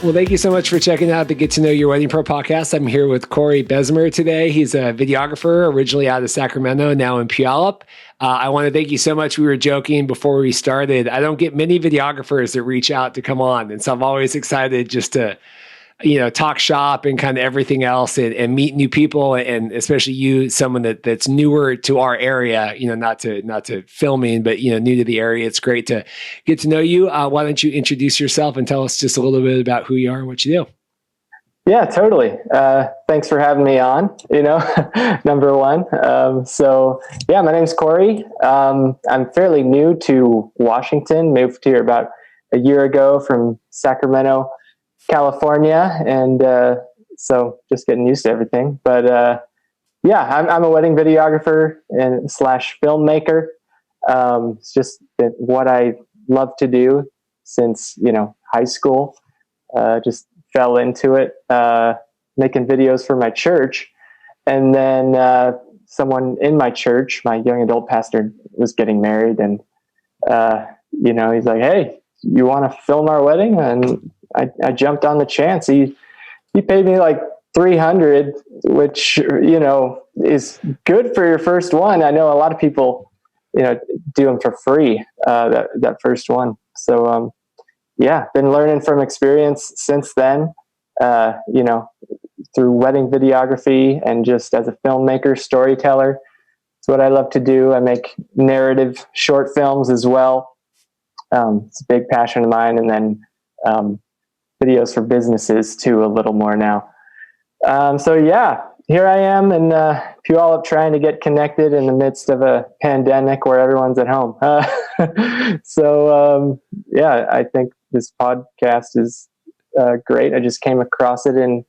Well, thank you so much for checking out the Get to Know Your Wedding Pro podcast. I'm here with Cory Besmer today. He's a videographer originally out of Sacramento, now in Puyallup. I want to thank you so much. We were joking before we started. I don't get many videographers that reach out to come on. And so I'm always excited just to, talk shop and kind of everything else and meet new people. And especially you, someone that's newer to our area, not to filming, but, new to the area. It's great to get to know you. Why don't you introduce yourself and tell us just a little bit about who you are and what you do? Yeah, totally. Thanks for having me on, number one. My name's Cory. I'm fairly new to Washington, moved here about a year ago from Sacramento, California. And so just getting used to everything. But I'm a wedding videographer and / filmmaker. It's just what I love to do since, high school. Just fell into it, making videos for my church. And then someone in my church, my young adult pastor, was getting married. And, he's like, "Hey, you want to film our wedding?" And I jumped on the chance. He paid me like $300, which, is good for your first one. I know a lot of people, do them for free, that first one. So, been learning from experience since then, through wedding videography and just as a filmmaker, storyteller. It's what I love to do. I make narrative short films as well. It's a big passion of mine. And then videos for businesses too, a little more now. Here I am in Puyallup trying to get connected in the midst of a pandemic where everyone's at home. I think this podcast is great. I just came across it in,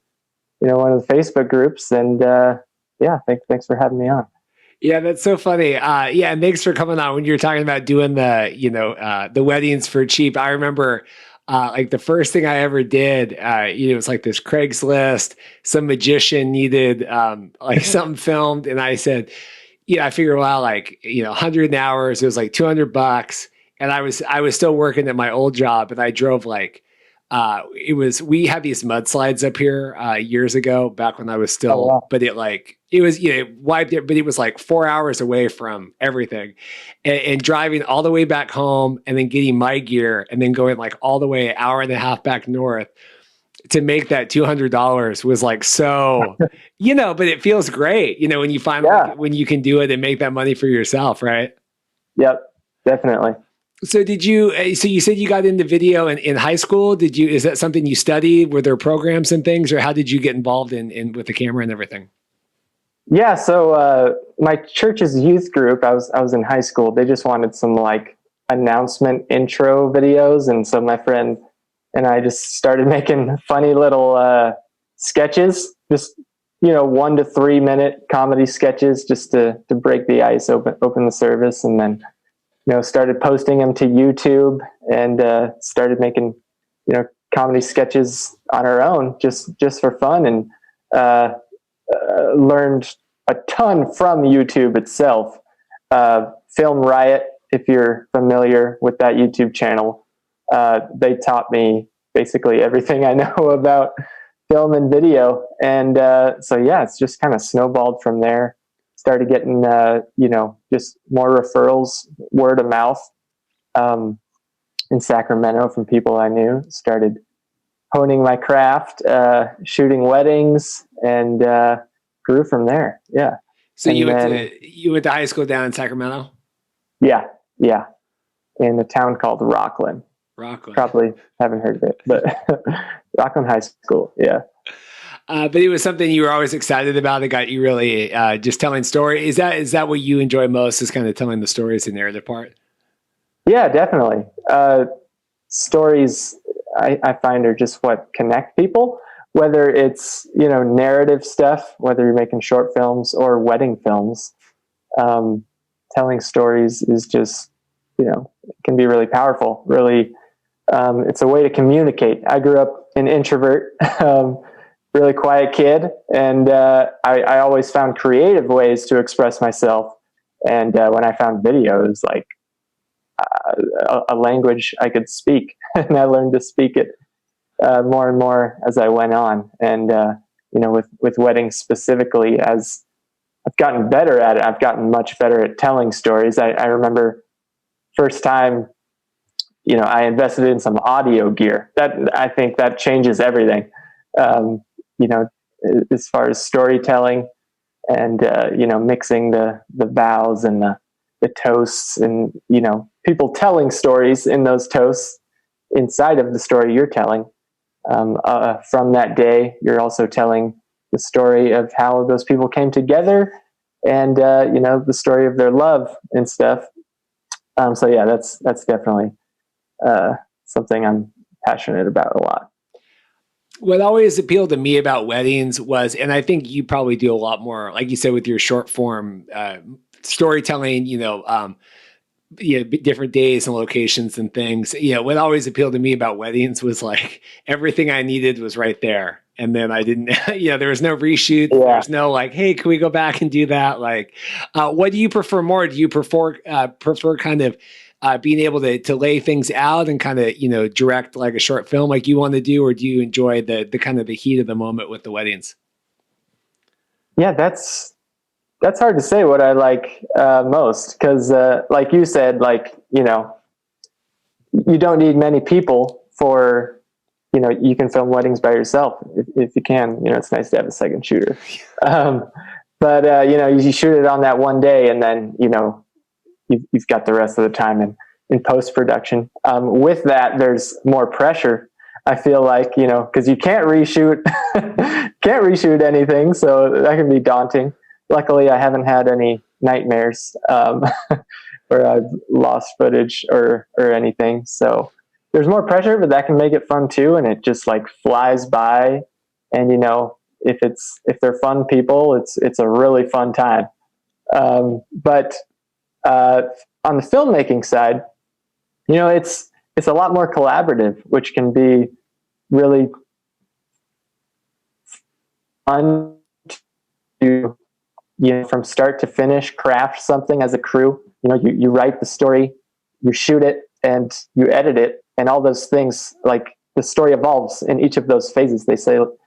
one of the Facebook groups, and thanks for having me on. Yeah, that's so funny. And thanks for coming on. When you're talking about doing the weddings for cheap, I remember like the first thing I ever did, it was like this Craigslist, some magician needed like something filmed. And I said, I figured, well, 100 hours, it was like $200. And I was still working at my old job, and I drove we had these mudslides up here years ago, back when I was still, but it was, it wiped it, but it was like 4 hours away from everything, and driving all the way back home and then getting my gear and then going like all the way an hour and a half back north to make that $200 was like, so, but it feels great, when you finally, when you can do it and make that money for yourself. Right. Yep, definitely. So so you said you got into video in high school. Is that something you studied? Were there programs and things, or how did you get involved in with the camera and everything? Yeah. So, my church's youth group, I was in high school. They just wanted some like announcement intro videos. And so my friend and I just started making funny little, sketches, just, 1 to 3 minute comedy sketches just to break the ice, open the service. And then, started posting them to YouTube and started making, comedy sketches on our own just for fun, and learned a ton from YouTube itself. Film Riot, if you're familiar with that YouTube channel, they taught me basically everything I know about film and video. And it's just kind of snowballed from there. Started getting, just more referrals, word of mouth, in Sacramento from people I knew. Started honing my craft, shooting weddings, and grew from there. Yeah. So you went to high school down in Sacramento? Yeah. In a town called Rockland. Probably haven't heard of it, but Rockland High School. Yeah. But it was something you were always excited about. It got you really just telling stories. Is that what you enjoy most, is kind of telling the stories, the narrative part? Yeah, definitely. Stories I find are just what connect people, whether it's, narrative stuff, whether you're making short films or wedding films. Telling stories is just, can be really powerful. Really, it's a way to communicate. I grew up an introvert. Really quiet kid, and I always found creative ways to express myself. And when I found video, it was like a language I could speak, and I learned to speak it more and more as I went on. And, with weddings specifically, as I've gotten better at it, I've gotten much better at telling stories. I remember first time, I invested in some audio gear. I think that changes everything. Um, you know, as far as storytelling and mixing the vows and the toasts, and people telling stories in those toasts inside of the story you're telling. From that day, you're also telling the story of how those people came together, and the story of their love and stuff. So yeah, that's definitely something I'm passionate about a lot. What always appealed to me about weddings was, and I think you probably do a lot more, like you said, with your short form storytelling, different days and locations and things. What always appealed to me about weddings was like everything I needed was right there. And then I didn't, there was no reshoot. Yeah. There's no like, hey, can we go back and do that? Like, what do you prefer more? Do you prefer kind of being able to lay things out and kind of, direct like a short film like you want to do, or do you enjoy the kind of the heat of the moment with the weddings? Yeah, that's hard to say what I like most, because like you said, like, you don't need many people for, you can film weddings by yourself if you can. It's nice to have a second shooter. But you shoot it on that one day, and then you've got the rest of the time in post production. With that, there's more pressure. I feel like, because you can't reshoot anything, so that can be daunting. Luckily, I haven't had any nightmares where I've lost footage or anything. So there's more pressure, but that can make it fun too, and it just like flies by. And if they're fun people, it's a really fun time. But on the filmmaking side, it's a lot more collaborative, which can be really fun to, from start to finish, craft something as a crew. You write the story, you shoot it, and you edit it, and all those things. Like, the story evolves in each of those phases. They say you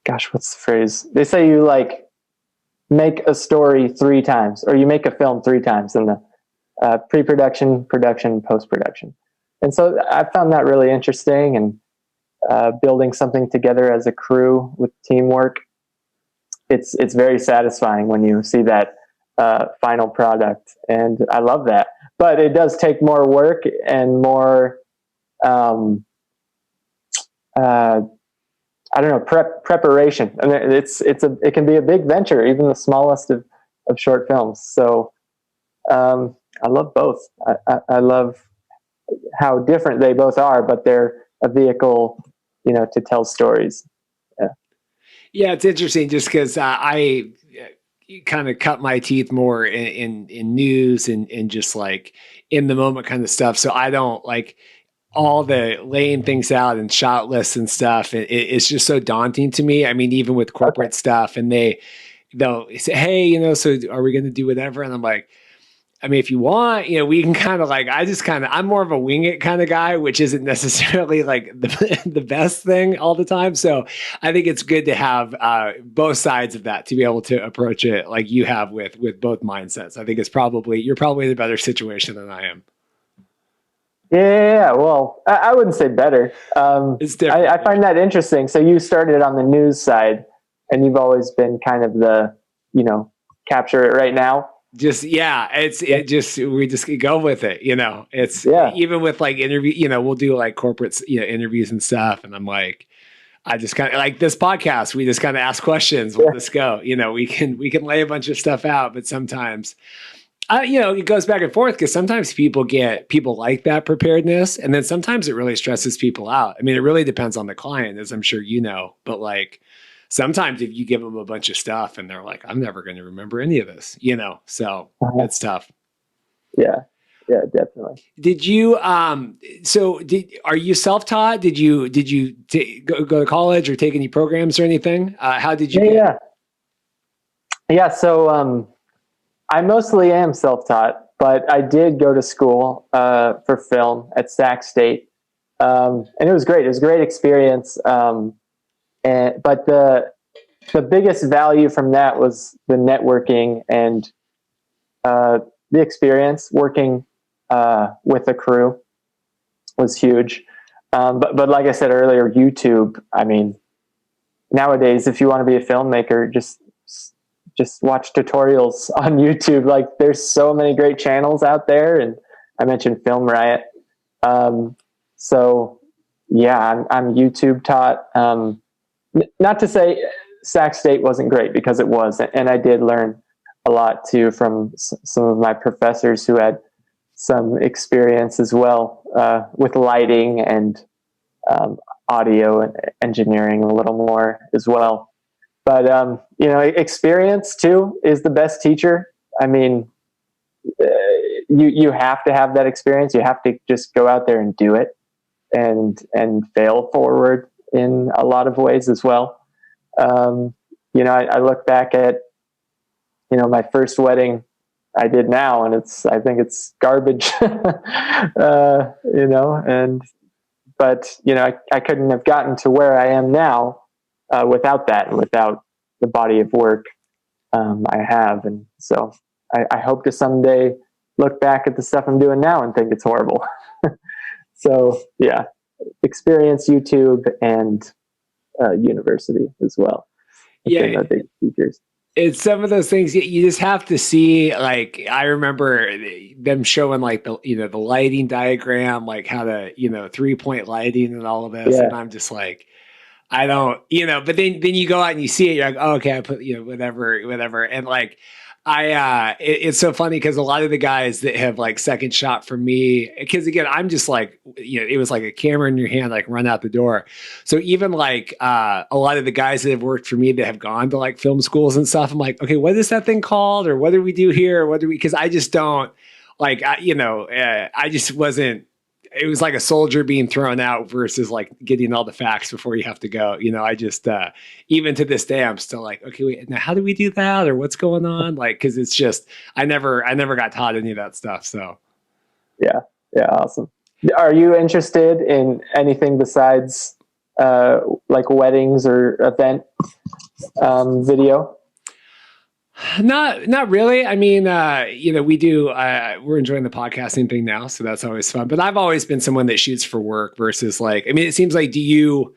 what's the phrase? They say you like make a story 3 times, or you make a film 3 times in the pre-production, production, post-production. And so I found that really interesting, and building something together as a crew with teamwork. It's very satisfying when you see that final product, and I love that. But it does take more work and more, preparation. I mean, it can be a big venture, even the smallest of short films. So I love both. I love how different they both are, but they're a vehicle, to tell stories. Yeah, it's interesting just because I kind of cut my teeth more in news and just like in the moment kind of stuff. So I don't like all the laying things out and shot lists and stuff. It's just so daunting to me. I mean, even with corporate stuff, and they'll say, hey, so are we going to do whatever? And I'm like, I mean, if you want, we can kind of like, I'm more of a wing it kind of guy, which isn't necessarily like the best thing all the time. So I think it's good to have both sides of that, to be able to approach it like you have with both mindsets. I think you're probably in a better situation than I am. Yeah. Well, I wouldn't say better. It's different. I find that interesting. So you started on the news side, and you've always been kind of the, capture it right now. We just go with it. It's even with like interview, we'll do like corporate, interviews and stuff. And I'm like, I just kind of like this podcast. We just kind of ask questions. We'll just go, we can lay a bunch of stuff out, but sometimes, it goes back and forth, because sometimes people like that preparedness. And then sometimes it really stresses people out. I mean, it really depends on the client, as I'm sure but like, sometimes if you give them a bunch of stuff and they're like, I'm never going to remember any of this, so it's tough. Yeah. Yeah, definitely. Did you, are you self-taught? Did you go to college or take any programs or anything? How did you Yeah. So, I mostly am self-taught. but I did go to school for film at Sac State, and it was great. It was a great experience. But the biggest value from that was the networking and the experience working with the crew was huge. But like I said earlier, YouTube. I mean, nowadays, if you want to be a filmmaker, just watch tutorials on YouTube. Like, there's so many great channels out there, and I mentioned Film Riot. So yeah, I'm YouTube taught. Not to say Sac State wasn't great, because it was, and I did learn a lot too from some of my professors who had some experience as well with lighting and audio and engineering a little more as well. But experience too is the best teacher. I mean, you have to have that experience. You have to just go out there and do it, and fail forward in a lot of ways as well. I look back at my first wedding I did now, and I think it's garbage. I couldn't have gotten to where I am now without that, and without the body of work I have. And so I hope to someday look back at the stuff I'm doing now and think it's horrible. So yeah, experience, YouTube, and university as well. Yeah, Big features. it's some of those things you just have to see. Like, I remember them showing like the lighting diagram, like how to 3-point lighting and all of this, Yeah. and I'm just like, I don't, but then you go out and you see it, you're like, oh, okay, I put, whatever. And like, it's so funny because a lot of the guys that have like second shot from me, because again, I'm just like, it was like a camera in your hand, like run out the door. So even like, a lot of the guys that have worked for me that have gone to like film schools and stuff, I'm like, okay, what is that thing called? Or what do we do here? Cause I just don't like, I just wasn't, it was like a soldier being thrown out versus like getting all the facts before you have to go. I just, even to this day, I'm still like, okay, wait, now how do we do that? Or what's going on? Like, cause it's just, I never got taught any of that stuff. So Yeah. Awesome. Are you interested in anything besides, like weddings or event, video? Not really. I mean, we do, we're enjoying the podcasting thing now, so that's always fun. But I've always been someone that shoots for work versus like, I mean, it seems like, do you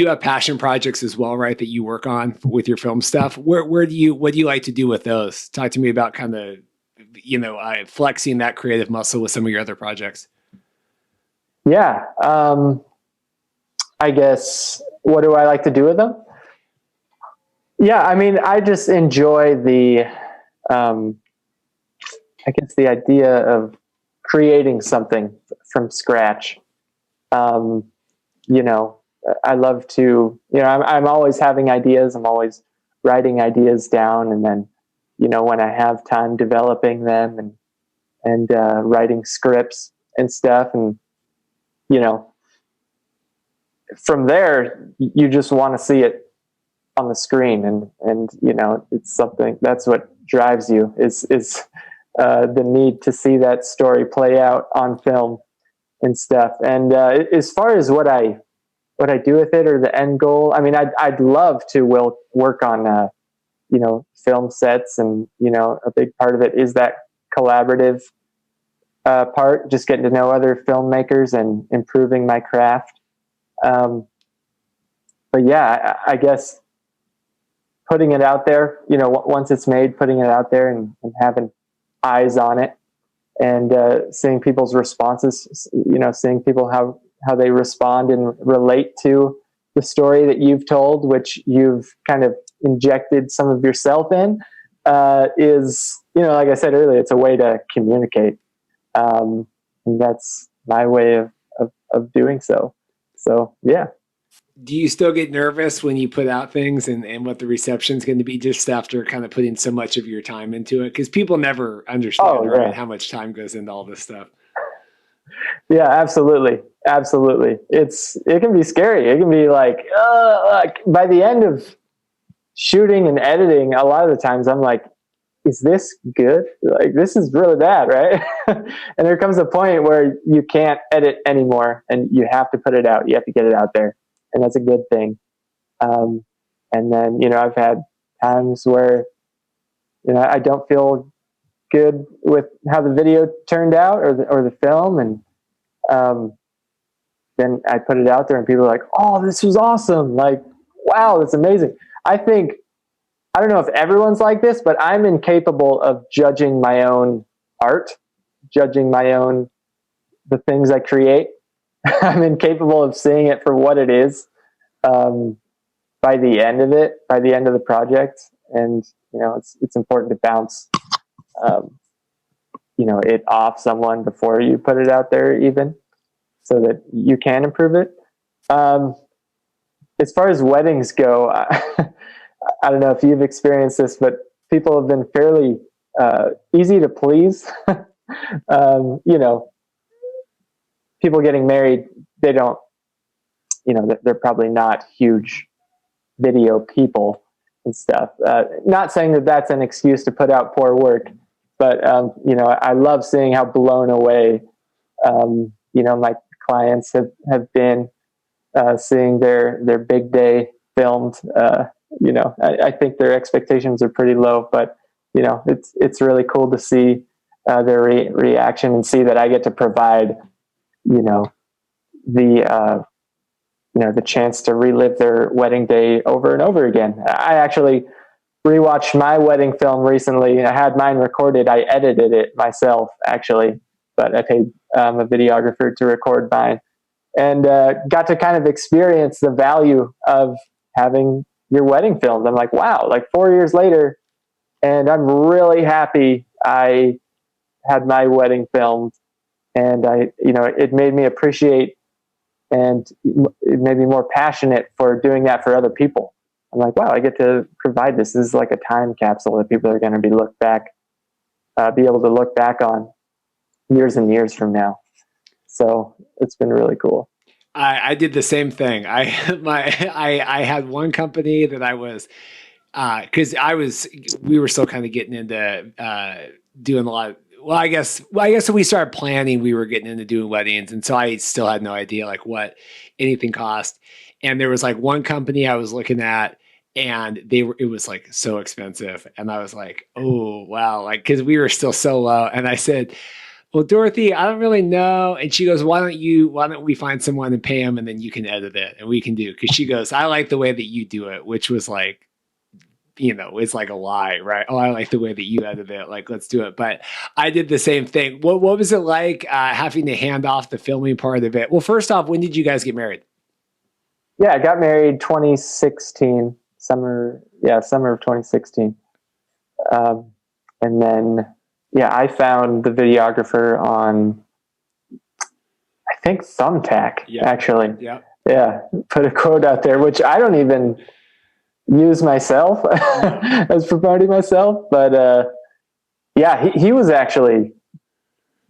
have passion projects as well, right? That you work on with your film stuff. What do you like to do with those? Talk to me about kind of, flexing that creative muscle with some of your other projects. Yeah. I guess, what do I like to do with them? Yeah, I mean, I just enjoy the idea of creating something from scratch. I love to, I'm always having ideas. I'm always writing ideas down, and then, when I have time, developing them and writing scripts and stuff. And, from there, you just want to see it on the screen, and it's something that's what drives you is the need to see that story play out on film and stuff. And as far as what I do with it, or the end goal, I mean, I'd love to work on film sets, and a big part of it is that collaborative part, just getting to know other filmmakers and improving my craft. But yeah, I guess putting it out there, once it's made, putting it out there and having eyes on it, and seeing people's responses, seeing people how they respond and relate to the story that you've told, which you've kind of injected some of yourself in, is, like I said earlier, it's a way to communicate. And that's my way of doing so. So, yeah. Do you still get nervous when you put out things and what the reception is going to be, just after kind of putting so much of your time into it? Because people never understand, right, how much time goes into all this stuff. Yeah, absolutely. It can be scary. It can be like by the end of shooting and editing, a lot of the times I'm like, is this good? Like, this is really bad, right? And there comes a point where you can't edit anymore and you have to put it out. You have to get it out there. And that's a good thing. And then, I've had times where, I don't feel good with how the video turned out or the film. And, then I put it out there and people are like, oh, this was awesome. Like, wow, that's amazing. I don't know if everyone's like this, but I'm incapable of judging my own art, judging the things I create. I'm incapable of seeing it for what it is by the end of the project. And, it's important to bounce, it off someone before you put it out there even, so that you can improve it. As far as weddings go, I don't know if you've experienced this, but people have been fairly easy to please. People getting married, they don't, they're probably not huge video people and stuff. Not saying that that's an excuse to put out poor work, but, I love seeing how blown away, my clients have been seeing their big day filmed. I think their expectations are pretty low, but it's really cool to see their reaction and see that I get to provide, the chance to relive their wedding day over and over again. I actually rewatched my wedding film recently. I had mine recorded. I edited it myself, actually, but I paid a videographer to record mine, and got to kind of experience the value of having your wedding filmed. I'm like, wow, like 4 years later, and I'm really happy I had my wedding filmed, and it made me appreciate, and it made me more passionate for doing that for other people. I'm like, wow, I get to provide this. This is like a time capsule that people are going to be able to look back on years and years from now. So it's been really cool. I did the same thing. I had one company that I was because we were still kind of getting into doing a lot of, I guess when we started planning, we were getting into doing weddings. And so I still had no idea like what anything cost. And there was like one company I was looking at, and it was like so expensive. And I was like, oh, wow. Like, cause we were still so low. And I said, well, Dorothy, I don't really know. And she goes, why don't we find someone and pay them, and then you can edit it and we can do. Cause she goes, I like the way that you do it, which was like, it's like a lie, right? Oh, I like the way that you edit it. Like, let's do it. But I did the same thing. What was it like having to hand off the filming part of it? Well, first off, when did you guys get married? Yeah, I got married 2016, summer of 2016. And then, I found the videographer on, I think, Thumbtack, actually. Yeah. Yeah, put a quote out there, which I don't even use myself as promoting myself. But he was actually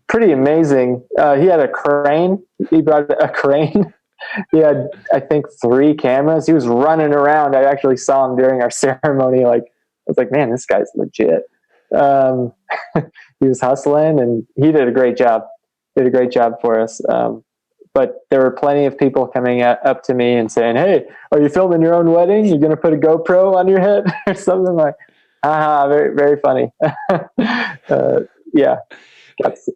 pretty amazing. He had a crane. He brought a crane. He had, I think, 3 cameras. He was running around. I actually saw him during our ceremony. Like, I was like, man, this guy's legit. He was hustling, and he did a great job. Did a great job for us. But there were plenty of people coming up to me and saying, hey, are you filming your own wedding? You going to put a GoPro on your head or something? Like, very, very funny.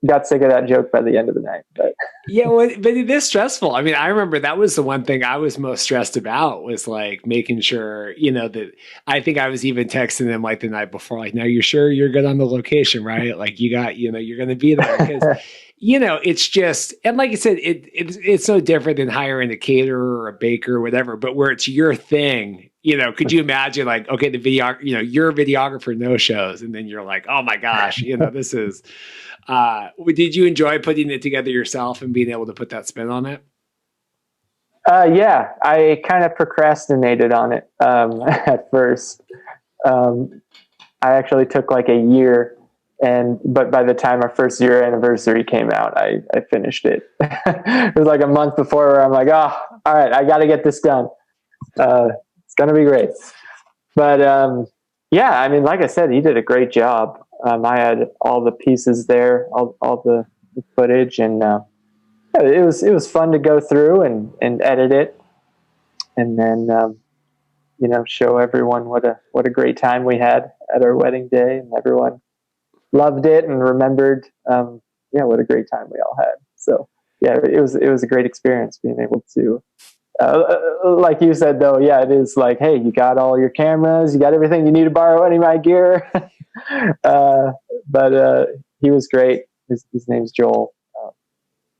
Got sick of that joke by the end of the night. But yeah, well, but it is stressful. I mean, I remember that was the one thing I was most stressed about, was like making sure, that I think I was even texting them like the night before, like, now you're sure you're good on the location, right? Like, you got, you're going to be there, because, it's just, and like I said, it's so different than hiring a caterer or a baker or whatever, but where it's your thing. Could you imagine, like, okay, the video, you're a videographer, no shows, and then you're like, oh my gosh, this is. Did you enjoy putting it together yourself and being able to put that spin on it? Yeah, I kind of procrastinated on it at first. I actually took like a year, but by the time our first year anniversary came out, I finished it. It was like a month before where I'm like, oh, all right, I got to get this done. It's going to be great. But Yeah, I mean, like I said, he did a great job. I had all the pieces there, all the footage, and yeah, it was fun to go through and edit it, and then show everyone what a great time we had at our wedding day, and everyone loved it and remembered. Yeah, what a great time we all had. So yeah, it was a great experience being able to. Like you said, though, yeah, it is like, hey, you got all your cameras, you got everything you need to borrow any of my gear. uh, but he was great. His name's Joel.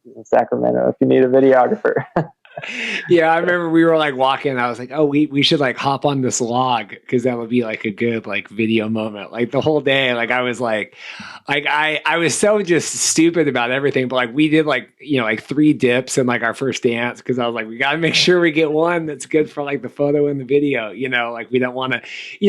He's in Sacramento. If you need a videographer. Yeah, I remember we were like walking and I was like, oh, we should like hop on this log because that would be like a good like video moment. Like the whole day, like I was like I was so just stupid about everything. But like we did like, like 3 dips in like our first dance because I was like, we gotta make sure we get one that's good for like the photo and the video, like we don't want to,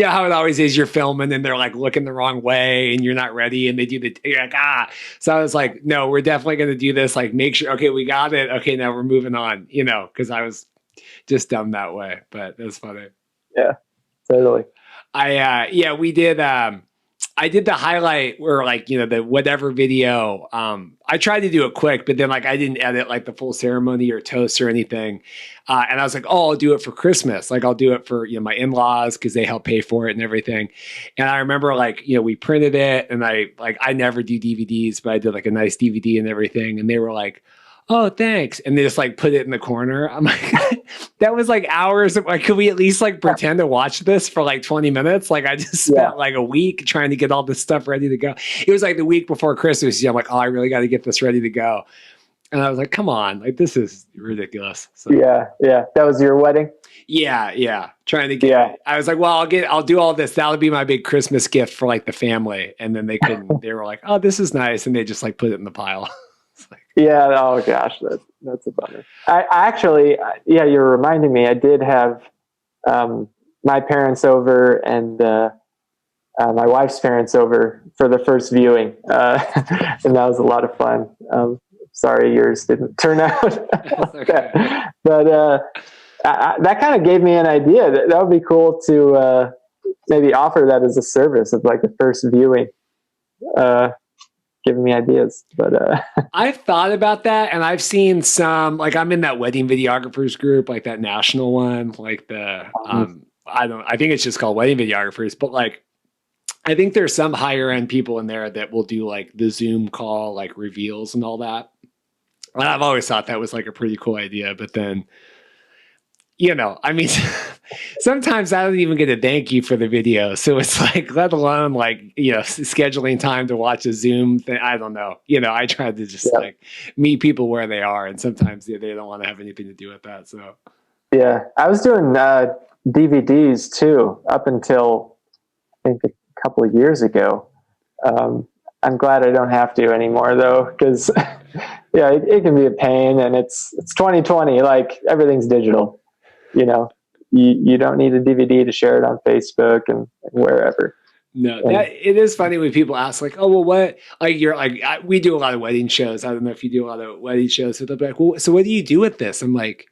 how it always is, you're filming and they're like looking the wrong way and you're not ready and they do you're like, ah. So I was like, no, we're definitely gonna do this. Like make sure, okay, we got it. Okay, now we're moving on, because I was just dumb that way, but it was funny. Yeah, totally. Yeah, we did. I did the highlight where like, the whatever video. I tried to do it quick, but then like I didn't edit like the full ceremony or toast or anything. And I was like, oh, I'll do it for Christmas. Like I'll do it for, my in-laws because they help pay for it and everything. And I remember like, we printed it and I never do DVDs, but I did like a nice DVD and everything. And they were like, oh, thanks. And they just like put it in the corner. I'm like, that was like hours. Like, could we at least like pretend to watch this for like 20 minutes? Like I just Yeah, spent like a week trying to get all this stuff ready to go. It was like the week before Christmas. I'm like, oh, I really got to get this ready to go. And I was like, come on, like this is ridiculous. So yeah. That was your wedding. yeah. Trying to get Yeah, it. I was like, well, I'll do all this. That'll be my big Christmas gift for like the family. And then they couldn't, they were like, oh, this is nice. And they just like put it in the pile. It's like, yeah. Oh gosh, that's a bummer. I actually, yeah, you're reminding me. I did have um, my parents over and my wife's parents over for the first viewing, and that was a lot of fun. Sorry, yours didn't turn out that's like okay. that, but that kind of gave me an idea. That would be cool to maybe offer that as a service of like the first viewing, giving me ideas. But I've thought about that and I've seen some, like I'm in that wedding videographers group, like that national one, like I think it's just called wedding videographers, but like, I think there's some higher end people in there that will do like the Zoom call, like reveals and all that. And I've always thought that was like a pretty cool idea, but then, I mean, sometimes I don't even get a thank you for the video. So it's like, let alone like, scheduling time to watch a Zoom thing. I don't know. I try to just yeah, like meet people where they are. And sometimes they don't want to have anything to do with that. So, yeah, I was doing DVDs too up until I think a couple of years ago. Um, I'm glad I don't have to anymore though, because yeah, it can be a pain, and it's 2020. Like everything's digital, you know. You don't need a DVD to share it on Facebook and wherever. no, And that it is funny when people ask like, "Oh, well, what?" Like you're like, we do a lot of wedding shows. I don't know if you do a lot of wedding shows. So they'll be like, "Well, so what do you do with this?" I'm like,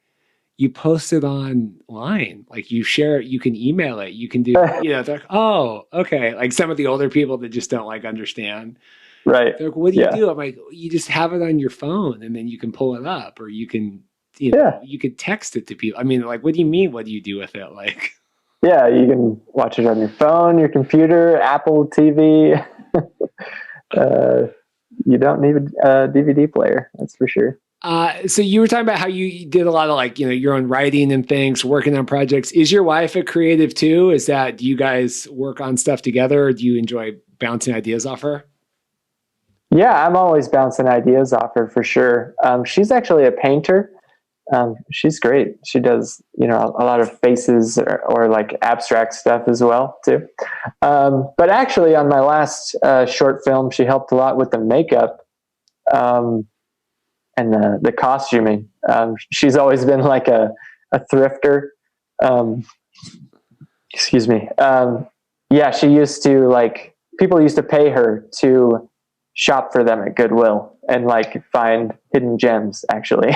"You post it online. Like you share it. You can email it. You can do, They're like, "Oh, okay." Like some of the older people that just don't like understand. right, They're like, "What do you yeah, do?" I'm like, "You just have it on your phone, and then you can pull it up, or you can, yeah, you could text it to people." I mean, like, what do you mean? What do you do with it? Like. yeah. You can watch it on your phone, your computer, Apple TV. uh, you don't need a DVD player, that's for sure. So you were talking about how you did a lot of like, your own writing and things, working on projects. Is your wife a creative too? Do you guys work on stuff together or do you enjoy bouncing ideas off her? Yeah, I'm always bouncing ideas off her for sure. She's actually a painter. She's great. She does, a lot of faces or like abstract stuff as well too. But actually, on my last short film, she helped a lot with the makeup um, and the costuming. She's always been like a thrifter. Um, excuse me. Yeah, she used to like people used to pay her to shop for them at Goodwill and like find hidden gems actually.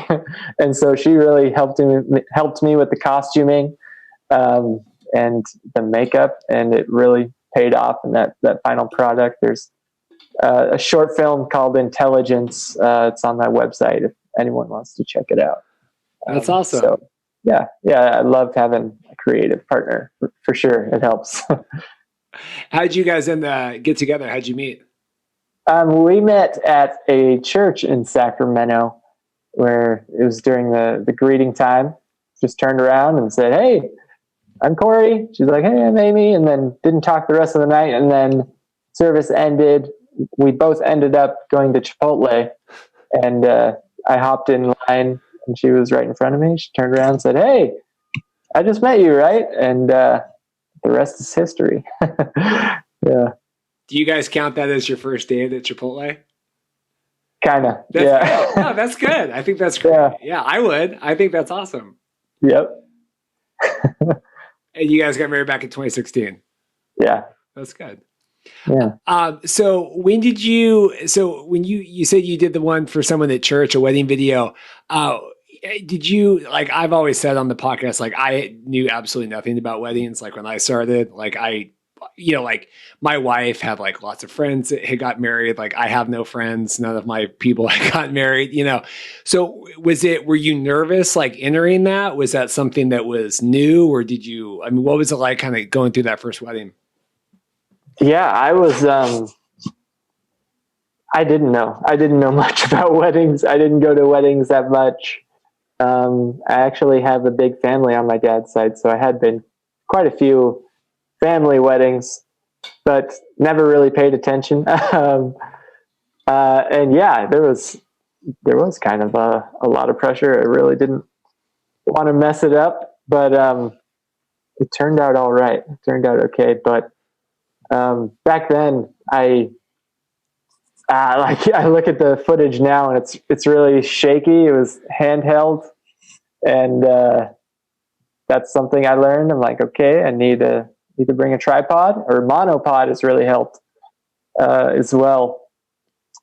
And so she really helped me with the costuming um, and the makeup, and it really paid off in that final product. There's a short film called Intelligence. It's on my website if anyone wants to check it out. That's awesome. So yeah, I love having a creative partner for sure. It helps. How'd you guys get together? How'd you meet? We met at a church in Sacramento where it was during the greeting time. Just turned around and said, "Hey, I'm Cory." She's like, "Hey, I'm Amy," and then didn't talk the rest of the night. And then service ended. We both ended up going to Chipotle, and I hopped in line, and she was right in front of me. She turned around and said, "Hey, I just met you, right?" And the rest is history. Yeah. Do you guys count that as your first date at Chipotle? Kind of. That's Yeah. good. No, that's good. I think that's great. Yeah, I would. I think that's awesome. Yep. And you guys got married back in 2016. Yeah. That's good. Yeah. So when you said you did the one for someone at church, a wedding video, did you, like, I've always said on the podcast, like, I knew absolutely nothing about weddings. Like when I started, like like my wife had like lots of friends that had got married. Like I have no friends. None of my people had got married. So were you nervous, like entering that? Was that something that was new, or what was it like kind of going through that first wedding? Yeah, I was, I didn't know much about weddings. I didn't go to weddings that much. I actually have a big family on my dad's side, so I had been quite a few family weddings, but never really paid attention. And yeah, there was kind of a lot of pressure. I really didn't want to mess it up, but it turned out all right. It turned out okay. But back then, I look at the footage now, and it's really shaky. It was handheld, and that's something I learned. I'm like, okay, I need to bring a tripod, or monopod has really helped as well,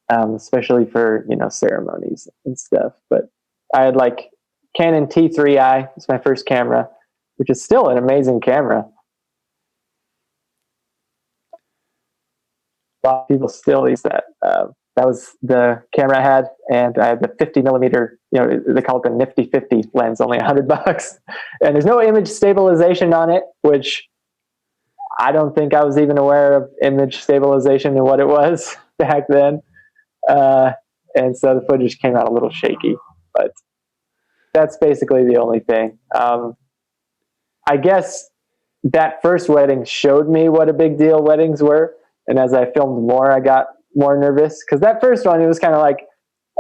especially for ceremonies and stuff. But I had like Canon T3i. It's my first camera, which is still an amazing camera. A lot of people still use that. That was the camera I had, and I had the 50 millimeter. They call it the Nifty 50 lens, only $100, and there's no image stabilization on it, which I don't think I was even aware of image stabilization and what it was back then. And so the footage came out a little shaky, but that's basically the only thing. I guess that first wedding showed me what a big deal weddings were. And as I filmed more, I got more nervous, because that first one, it was kind of like,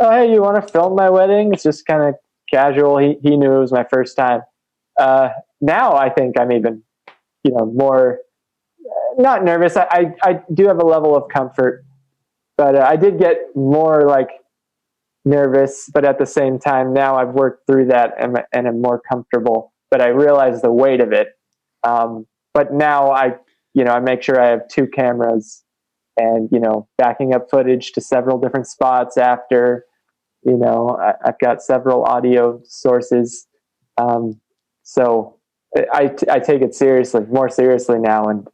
"Oh, hey, you want to film my wedding?" It's just kind of casual. He knew it was my first time. Now I think I'm even, more not nervous. I do have a level of comfort, but I did get more like nervous. But at the same time, now I've worked through that, and I'm more comfortable. But I realize the weight of it. But now I make sure I have two cameras, and backing up footage to several different spots after. I've got several audio sources, so I take it more seriously now, and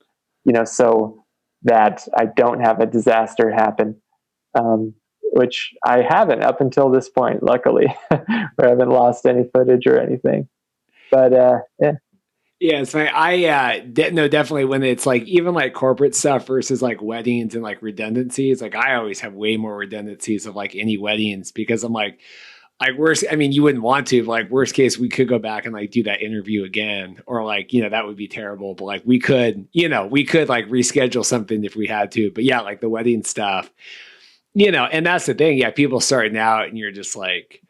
so that I don't have a disaster happen, which I haven't up until this point, luckily, where I haven't lost any footage or anything. But yeah. Yeah, it's funny. No, definitely when it's like even like corporate stuff versus like weddings and like redundancies. Like I always have way more redundancies of like any weddings, because I'm like worst. I mean, you wouldn't want to, but like worst case, we could go back and like do that interview again, or like that would be terrible. But like we could like reschedule something if we had to. But yeah, like the wedding stuff, and that's the thing. Yeah, people starting out, and you're just like,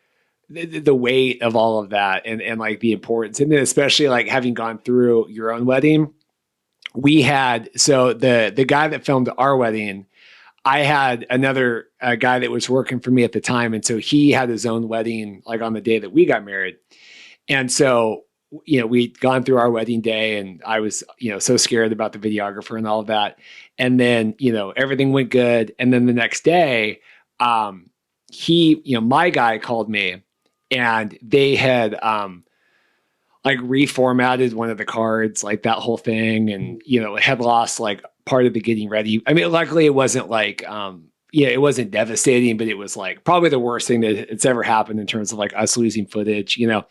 the weight of all of that, and like the importance, and then especially like having gone through your own wedding. We had, so the guy that filmed our wedding, I had another guy that was working for me at the time, and so he had his own wedding like on the day that we got married. And so we'd gone through our wedding day, and I was so scared about the videographer and all of that. And then everything went good, and then the next day my guy called me, and they had like reformatted one of the cards, like that whole thing, and had lost like part of the getting ready. I mean, luckily it wasn't like, yeah, it wasn't devastating, but it was like probably the worst thing that it's ever happened in terms of like us losing footage, you know.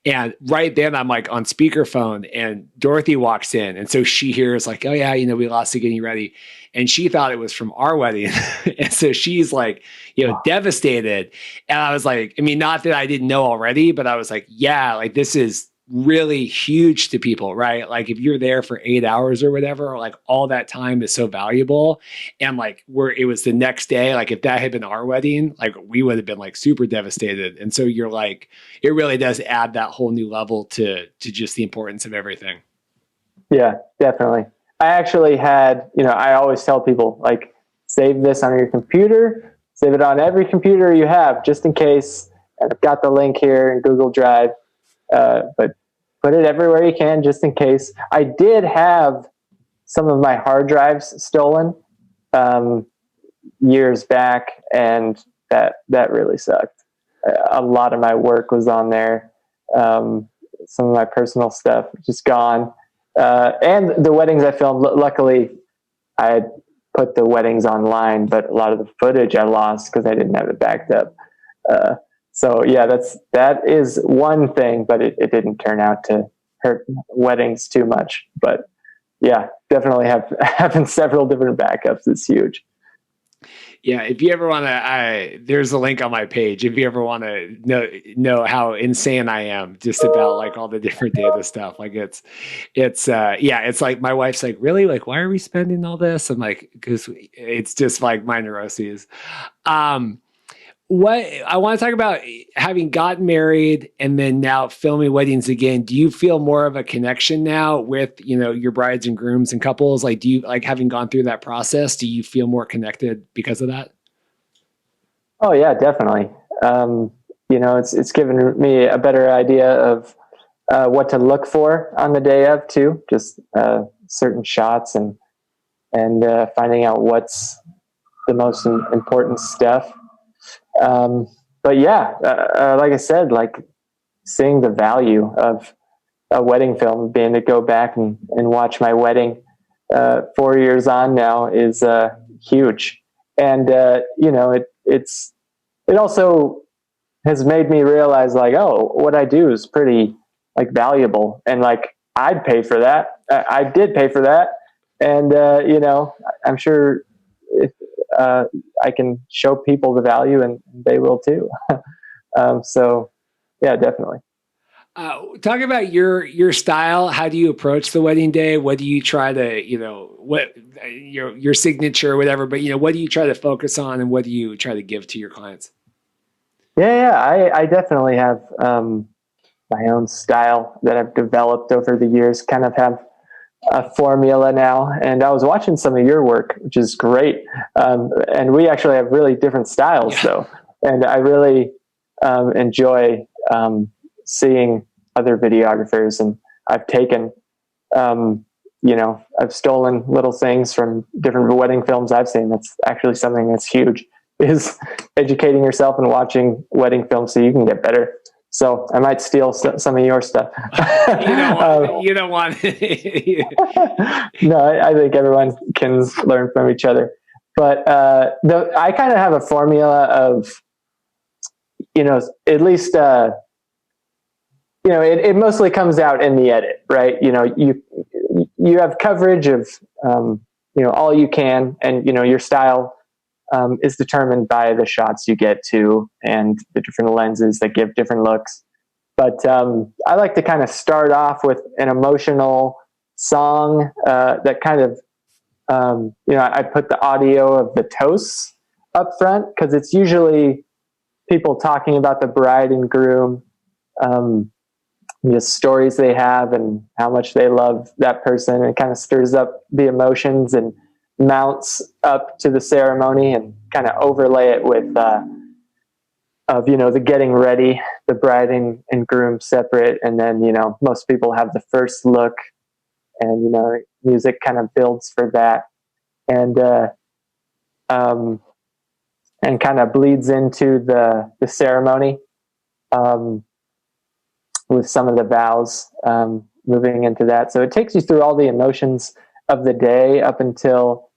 And right then I'm like on speakerphone and Dorothy walks in. And so she hears like, oh yeah, you know, we lost the getting ready. And she thought it was from our wedding. And so she's like, you know, devastated. And I was like, I mean, not that I didn't know already, but I was like, yeah, like this is really huge to people, right? Like if you're there for 8 hours or whatever, like all that time is so valuable. And like where it was the next day, like if that had been our wedding, like we would have been like super devastated. And so you're like, it really does add that whole new level to just the importance of everything. Yeah, definitely. I actually had, I always tell people like, save this on your computer, save it on every computer you have, just in case. And I've got the link here in Google Drive, but put it everywhere you can, just in case. I did have some of my hard drives stolen years back, and that really sucked. A lot of my work was on there. Some of my personal stuff just gone. And the weddings I filmed, luckily I had put the weddings online, but a lot of the footage I lost because I didn't have it backed up. So yeah, that is one thing, but it didn't turn out to hurt weddings too much. But yeah, definitely having several different backups is huge. Yeah, if you ever want to, there's a link on my page. If you ever want to know how insane I am, just about like all the different data stuff, like yeah, it's like my wife's like, really, like, why are we spending all this? I'm like, because it's just like my neuroses. Um, what I want to talk about having gotten married and then now filming weddings again. Do you feel more of a connection now with, you know, your brides and grooms and couples? Like, do you like having gone through that process? Do you feel more connected because of that? Oh yeah, definitely. It's given me a better idea of what to look for on the day of too. Just certain shots and finding out what's the most important stuff. But yeah, like I said, like seeing the value of a wedding film, being to go back and watch my wedding 4 years on now is huge. And it also has made me realize like, oh, what I do is pretty like valuable, and like I'd pay for that. I did pay for that, and I'm sure if I can show people the value, and they will too. So yeah, definitely. Talk about your style. How do you approach the wedding day? What do you try to, you know, what your signature or whatever, but you know, what do you try to focus on and what do you try to give to your clients? Yeah, I definitely have my own style that I've developed over the years. Kind of have a formula now, and I was watching some of your work, which is great. And we actually have really different styles, Yeah. though, and I really enjoy seeing other videographers. And I've taken, I've stolen little things from different wedding films I've seen. That's actually something that's huge, is educating yourself and watching wedding films so you can get better. So I might steal some of your stuff. You don't want No, I think everyone can learn from each other. But I kind of have a formula of, at least, it mostly comes out in the edit, right? You have coverage of, all you can, and, your style is determined by the shots you get to and the different lenses that give different looks. But I like to kind of start off with an emotional song that kind of, I put the audio of the toasts up front because it's usually people talking about the bride and groom, the stories they have and how much they love that person. It kind of stirs up the emotions and mounts up to the ceremony, and kind of overlay it with the getting ready, the bride and groom separate, and then most people have the first look, and music kind of builds for that, and and kind of bleeds into the ceremony, with some of the vows, moving into that. So it takes you through all the emotions of the day up until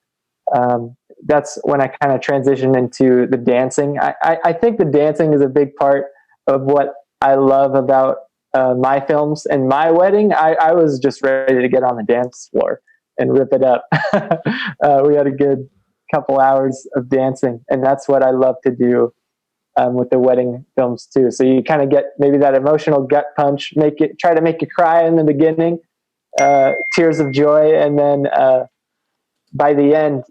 that's when I kind of transitioned into the dancing. I think the dancing is a big part of what I love about my films. And my wedding, I was just ready to get on the dance floor and rip it up. We had a good couple hours of dancing, and that's what I love to do with the wedding films too. So you kind of get maybe that emotional gut punch, try to make you cry in the beginning, tears of joy, and then by the end,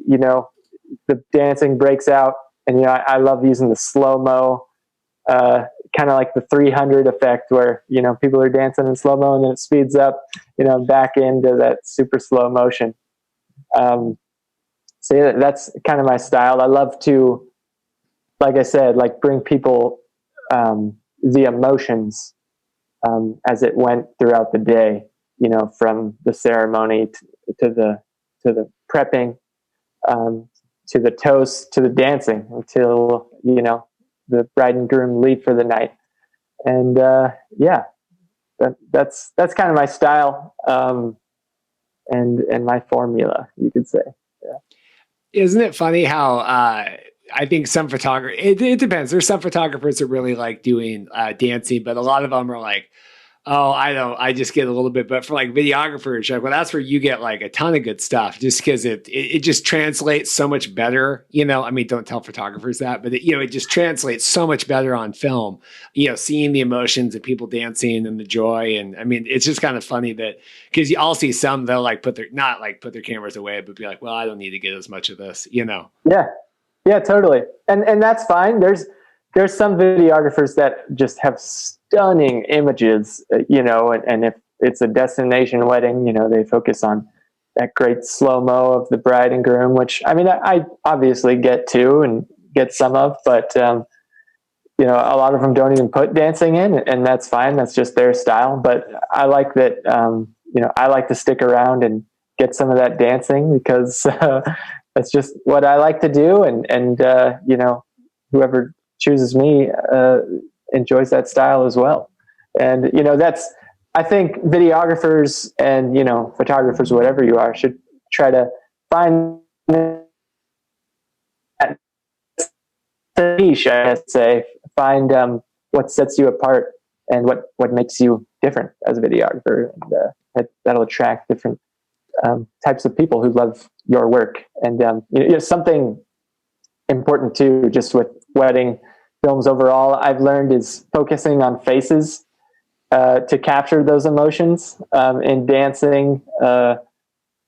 the dancing breaks out. And I love using the slow mo, kind of like the 300 effect, where people are dancing in slow mo and then it speeds up, back into that super slow motion. So yeah, that's kind of my style. I love to, like I said, like bring people the emotions as it went throughout the day. From the ceremony to the prepping, to the toast, to the dancing, until the bride and groom leave for the night. And yeah, that's kind of my style, and my formula, you could say. Yeah. Isn't it funny how I think some photographers, it depends. There's some photographers that really like doing dancing, but a lot of them are like, oh, I don't, I just get a little bit. But for like videographers, like, well, that's where you get like a ton of good stuff, just because it just translates so much better. I mean, don't tell photographers that, but it just translates so much better on film. Seeing the emotions of people dancing and the joy, and I mean, it's just kind of funny that because I'll see some they'll like not like put their cameras away, but be like, well, I don't need to get as much of this. Yeah, totally. And that's fine. There's some videographers that just have stunning images, and if it's a destination wedding, they focus on that great slow-mo of the bride and groom, which I mean, I obviously get to and get some of, but a lot of them don't even put dancing in, and that's fine. That's just their style. But I like that, I like to stick around and get some of that dancing, because that's just what I like to do. And whoever chooses me enjoys that style as well. And I think videographers and photographers, whatever you are, should try to find that niche, I say. Find what sets you apart and what makes you different as a videographer, and that'll attract different types of people who love your work. And something important too, just with wedding films overall, I've learned, is focusing on faces to capture those emotions, in dancing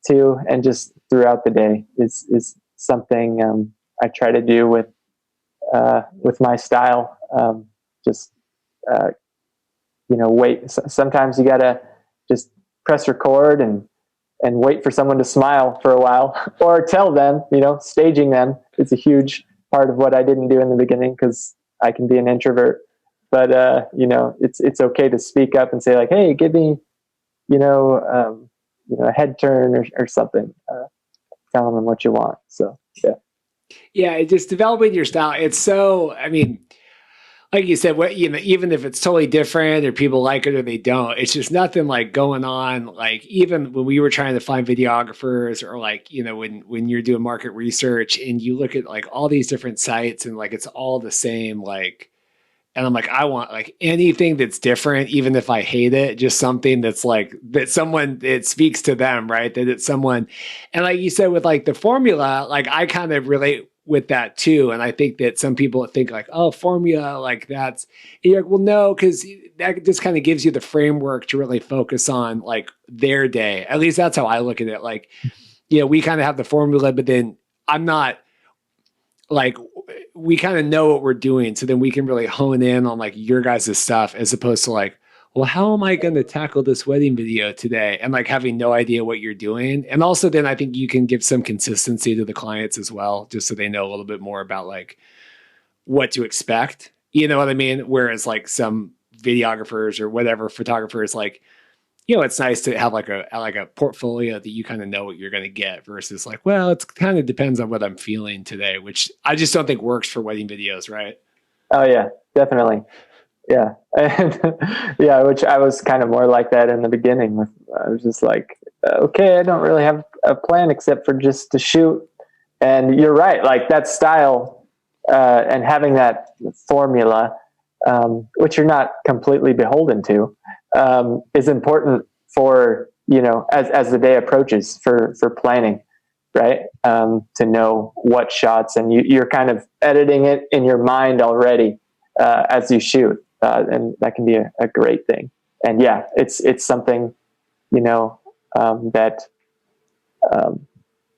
too, and just throughout the day is something I try to do with my style. Just wait. Sometimes you gotta just press record and wait for someone to smile for a while, or tell them. Staging them is a huge part of what I didn't do in the beginning, because I can be an introvert. But it's okay to speak up and say, like, hey, give me a head turn or something, telling them what you want. So Yeah, just developing your style. It's so, I mean, like you said, even if it's totally different or people like it or they don't, it's just nothing like going on. Like even when we were trying to find videographers, or like, when you're doing market research and you look at like all these different sites and like, it's all the same, like, and I'm like, I want like anything that's different, even if I hate it, just something that's like that someone, it speaks to them, right? That it's someone. And like you said, with like the formula, like I kind of relate with that too. And I think that some people think like, oh, formula, like that's, and you're like, well, no, because that just kind of gives you the framework to really focus on like their day. At least that's how I look at it. Like, we kind of have the formula, but then I'm not like, we kind of know what we're doing. So then we can really hone in on like your guys' stuff, as opposed to like, well, how am I going to tackle this wedding video today? And like having no idea what you're doing. And also then I think you can give some consistency to the clients as well, just so they know a little bit more about like what to expect. You know what I mean? Whereas like some videographers or whatever photographers, like, it's nice to have like a portfolio that you kind of know what you're going to get, versus like, well, it's kind of depends on what I'm feeling today, which I just don't think works for wedding videos, right? Oh yeah, definitely. Yeah. And yeah, which I was kind of more like that in the beginning. I was just like, okay, I don't really have a plan except for just to shoot. And you're right, like that style and having that formula, which you're not completely beholden to, is important for, as the day approaches for planning, right? To know what shots, and you're kind of editing it in your mind already as you shoot, and that can be a great thing. And yeah, it's something, that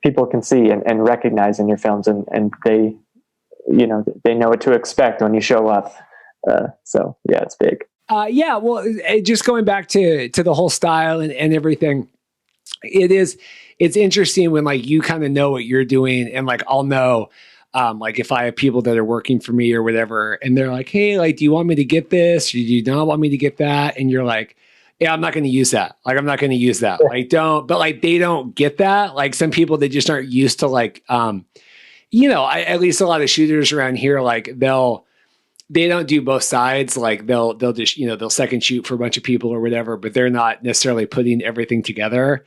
people can see and recognize in your films, and they know what to expect when you show up. So yeah, it's big. Yeah, well, just going back to the whole style and everything, it's interesting when like you kind of know what you're doing, and like I'll know, like if I have people that are working for me or whatever, and they're like, hey, like, do you want me to get this? Or do you not want me to get that? And you're like, yeah, I'm not going to use that. Like, I'm not going to use that. Like, don't, but like, they don't get that. Like some people, they just aren't used to like, at least a lot of shooters around here, like they don't do both sides. Like they'll just, they'll second shoot for a bunch of people or whatever, but they're not necessarily putting everything together.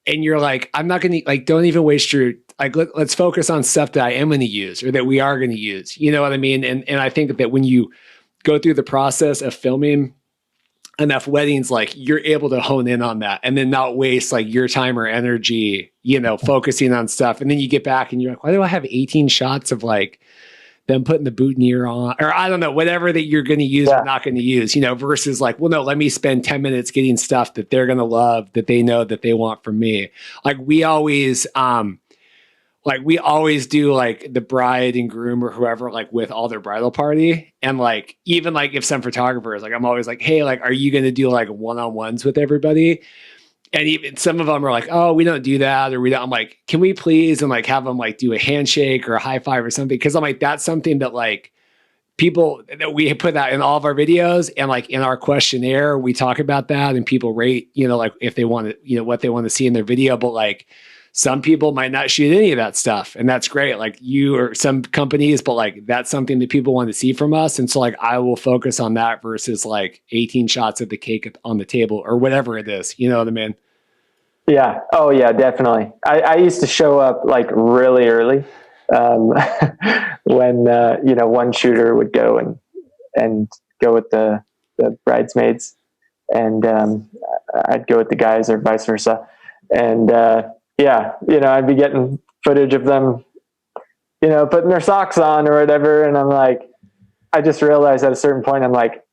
And you're like, I'm not going to like, don't even waste your, like, let's focus on stuff that I am going to use or that we are going to use. You know what I mean? And I think that when you go through the process of filming enough weddings, like you're able to hone in on that and then not waste like your time or energy, focusing on stuff. And then you get back and you're like, why do I have 18 shots of like them putting the boutonniere on, or I don't know, whatever that you're going to use or not going to use, versus like, well, no, let me spend 10 minutes getting stuff that they're going to love, that they know that they want from me. Like we always do like the bride and groom or whoever, like with all their bridal party. And like, even like if some photographers, like I'm always like, hey, like, are you going to do like one-on-ones with everybody? And even some of them are like, oh, we don't do that. Or we don't. I'm like, can we please? And like have them like do a handshake or a high five or something. Cause I'm like, that's something that like people that we put out in all of our videos, and like in our questionnaire, we talk about that and people rate, like if they want to, what they want to see in their video. But like some people might not shoot any of that stuff. And that's great. Like you or some companies, but like that's something that people want to see from us. And so like I will focus on that versus like 18 shots of the cake on the table or whatever it is. You know what I mean? Yeah. Oh yeah, definitely. I used to show up like really early, when, one shooter would go and go with the bridesmaids, and, I'd go with the guys or vice versa. And, I'd be getting footage of them, putting their socks on or whatever. And I'm like, I just realized at a certain point, I'm like,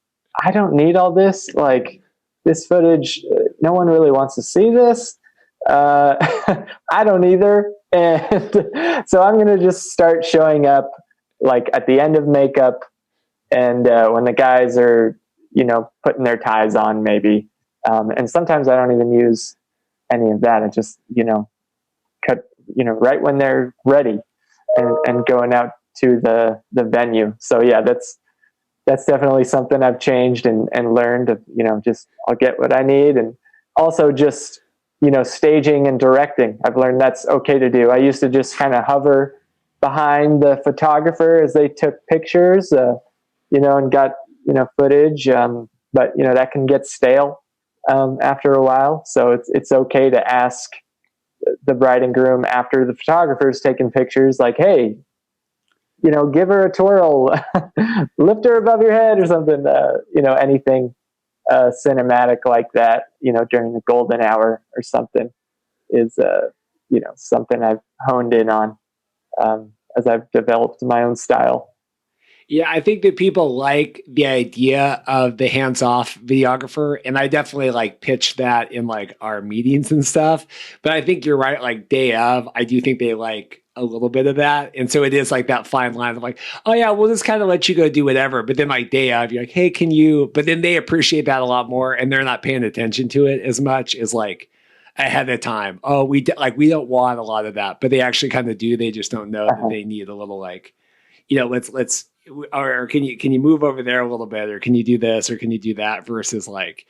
I don't need all this. Like this footage, no one really wants to see this. I don't either. And so I'm going to just start showing up like at the end of makeup, and when the guys are, putting their ties on maybe. And sometimes I don't even use any of that. I just, cut, right when they're ready and going out to the venue. So yeah, that's definitely something I've changed and learned of, just I'll get what I need. And also just, staging and directing. I've learned that's okay to do. I used to just kind of hover behind the photographer as they took pictures, and got, footage. But, that can get stale after a while. So it's okay to ask the bride and groom after the photographer's taken pictures, like, hey, give her a twirl, lift her above your head or something, anything cinematic like that, during the golden hour or something is, something I've honed in on, as I've developed my own style. Yeah, I think that people like the idea of the hands-off videographer, and I definitely like pitch that in like our meetings and stuff. But I think you're right. Like day of, I do think they like a little bit of that, and so it is like that fine line of like, oh yeah, we'll just kind of let you go do whatever. But then like day of, you're like, hey, can you? But then they appreciate that a lot more, and they're not paying attention to it as much as like ahead of time. Oh, we don't want a lot of that, but they actually kind of do. They just don't know that they need a little like, let's or can you move over there a little bit, or can you do this, or can you do that, versus like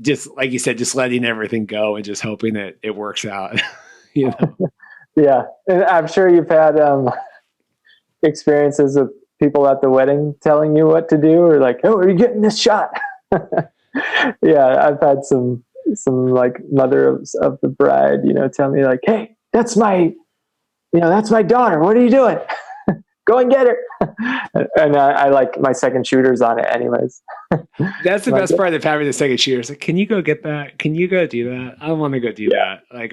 just like you said, just letting everything go and just hoping that it works out. Yeah, and I'm sure you've had experiences of people at the wedding telling you what to do, or like, oh, are you getting this shot? Yeah, I've had some like mother of the bride, tell me like, hey, that's my, that's my daughter. What are you doing? Go and get her. And I like my second shooters on it anyways. That's the Like, best part of having the second shooter. It's like, can you go get that? Can you go do that? I want to go do yeah, that. Like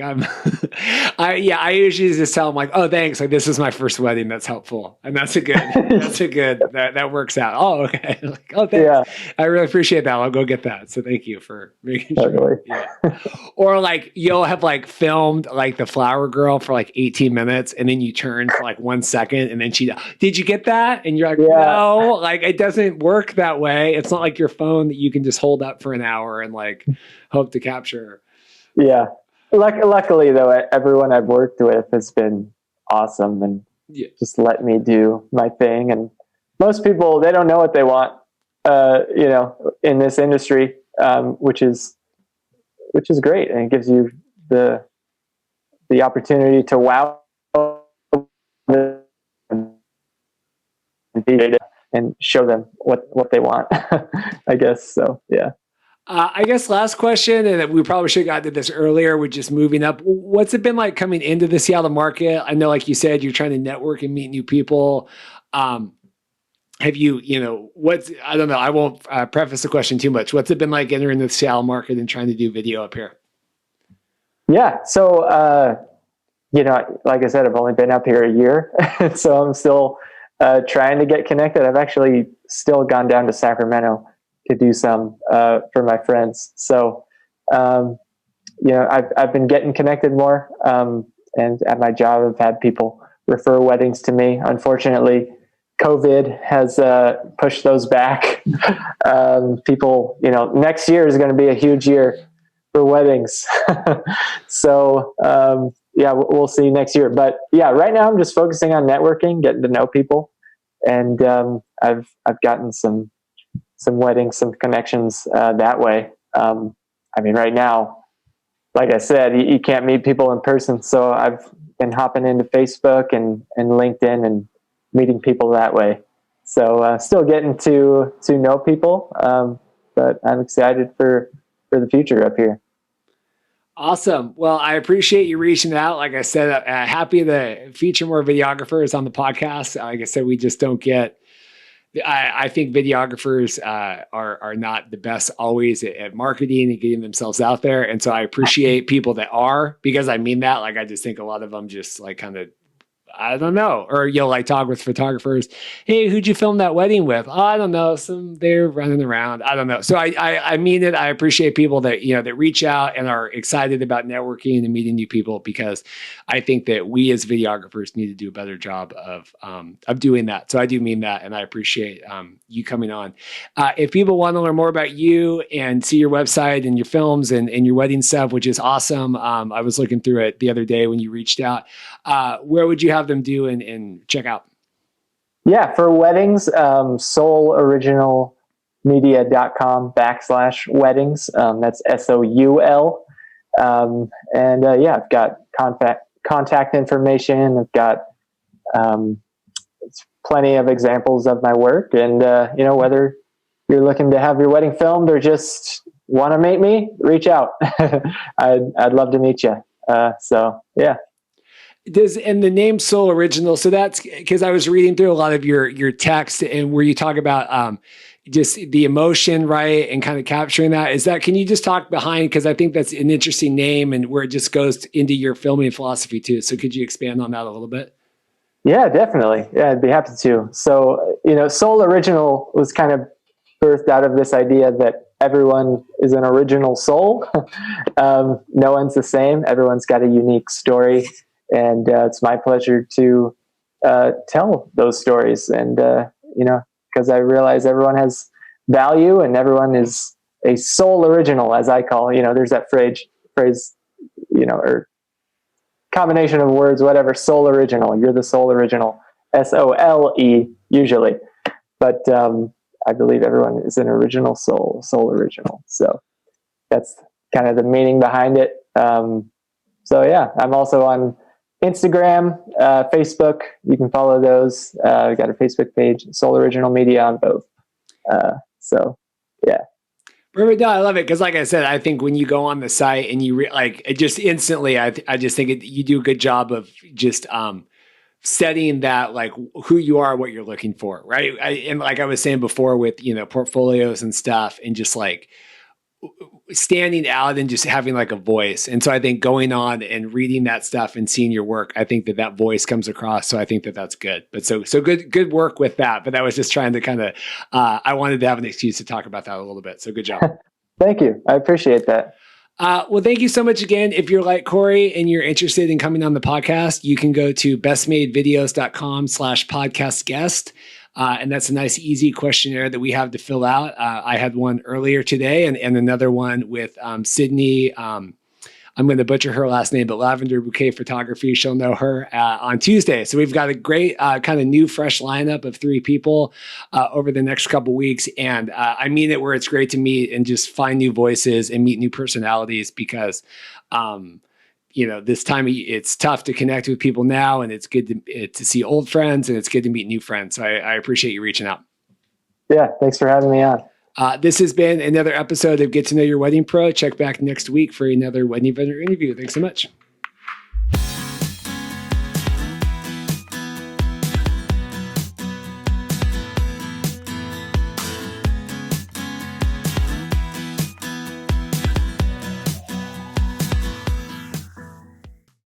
I usually just tell them like, oh, thanks. Like this is my first wedding. That's helpful. And that works out. Oh, okay. Like, oh, thanks. yeah, I really appreciate that. I'll go get that. So thank you for making sure. totally. Yeah. Or like you'll have like filmed like the flower girl for like 18 minutes and then you turn for like 1 second and then did you get that? And you're like, Yeah, no, like it doesn't work that way. It's not like your phone that you can just hold up for an hour and like hope to capture. yeah. Luckily though, everyone I've worked with has been awesome and Yeah. just let me do my thing. And most people, they don't know what they want, in this industry, which is great, and it gives you the opportunity to wow and show them what they want. I guess so. Yeah. I guess last question, and we probably should have gotten to this earlier with just moving up. What's it been like coming into the Seattle market? I know, like you said, you're trying to network and meet new people. Have you, I don't know, I won't preface the question too much. What's it been like entering the Seattle market and trying to do video up here? Yeah. So, like I said, I've only been up here a year, so I'm still trying to get connected. I've actually still gone down to Sacramento to do some for my friends. So, I've been getting connected more, and at my job, I've had people refer weddings to me. Unfortunately, COVID has pushed those back. People, next year is going to be a huge year for weddings. So, yeah, we'll see next year. But yeah, right now I'm just focusing on networking, getting to know people, and I've gotten some weddings, some connections that way. I mean, right now, like I said, you can't meet people in person, so I've been hopping into Facebook and LinkedIn and meeting people that way. So still getting to know people, but I'm excited for the future up here. Awesome. Well, I appreciate you reaching out. Like I said, happy to feature more videographers on the podcast. Like I said, we just don't get. I think videographers are not the best always at marketing and getting themselves out there, and so I appreciate people that are, because I mean that. Like I just think a lot of them just like kind of, I don't know. Or you'll like talk with photographers. Hey, who'd you film that wedding with? Oh, I don't know. They're running around. I don't know. So I mean it. I appreciate people that, that reach out and are excited about networking and meeting new people, because I think that we as videographers need to do a better job of doing that. So I do mean that. And I appreciate you coming on. If people want to learn more about you and see your website and your films and your wedding stuff, which is awesome. I was looking through it the other day when you reached out. Where would you have them do and check out? Yeah, for weddings, souloriginalmedia.com/weddings. That's SOUL. Yeah, I've got contact information. I've got plenty of examples of my work. And, whether you're looking to have your wedding filmed or just want to meet me, reach out. I'd love to meet you. So, yeah. And the name Soul Original, so that's because I was reading through a lot of your text and where you talk about just the emotion, right, and kind of capturing that. Can you just talk behind, because I think that's an interesting name and where it just goes into your filming philosophy too. So could you expand on that a little bit? Yeah, definitely. Yeah, I'd be happy to. So, Soul Original was kind of birthed out of this idea that everyone is an original soul. No one's the same. Everyone's got a unique story. And it's my pleasure to tell those stories. And, because I realize everyone has value and everyone is a soul original, as I call, there's that phrase, or combination of words, whatever, soul original. You're the soul original, SOLE usually. But I believe everyone is an original soul original. So that's kind of the meaning behind it. So yeah, I'm also on Instagram, Facebook. You can follow those. We got a Facebook page, Soul Original Media on both. So yeah. Perfect. No, I love it because, like I said, I think when you go on the site and you like it, just instantly, I just think you do a good job of just setting that like who you are, what you're looking for, right? And like I was saying before, with portfolios and stuff, and just like standing out and just having like a voice. And so I think going on and reading that stuff and seeing your work, I think that voice comes across. So I think that that's good. But so good work with that. But I was just trying to kind of I wanted to have an excuse to talk about that a little bit. So good job. Thank you. I appreciate that. Well, thank you so much again. If you're like Cory and you're interested in coming on the podcast, you can go to bestmadevideos.com/podcast guest. And that's a nice, easy questionnaire that we have to fill out. I had one earlier today and another one with Sydney. I'm going to butcher her last name, but Lavender Bouquet Photography. She'll know her on Tuesday. So we've got a great kind of new, fresh lineup of 3 people over the next couple weeks. And I mean it where it's great to meet and just find new voices and meet new personalities because, this time it's tough to connect with people now, and it's good to see old friends, and it's good to meet new friends. So I appreciate you reaching out. Yeah, thanks for having me on. This has been another episode of Get to Know Your Wedding Pro. Check back next week for another wedding vendor interview. Thanks so much.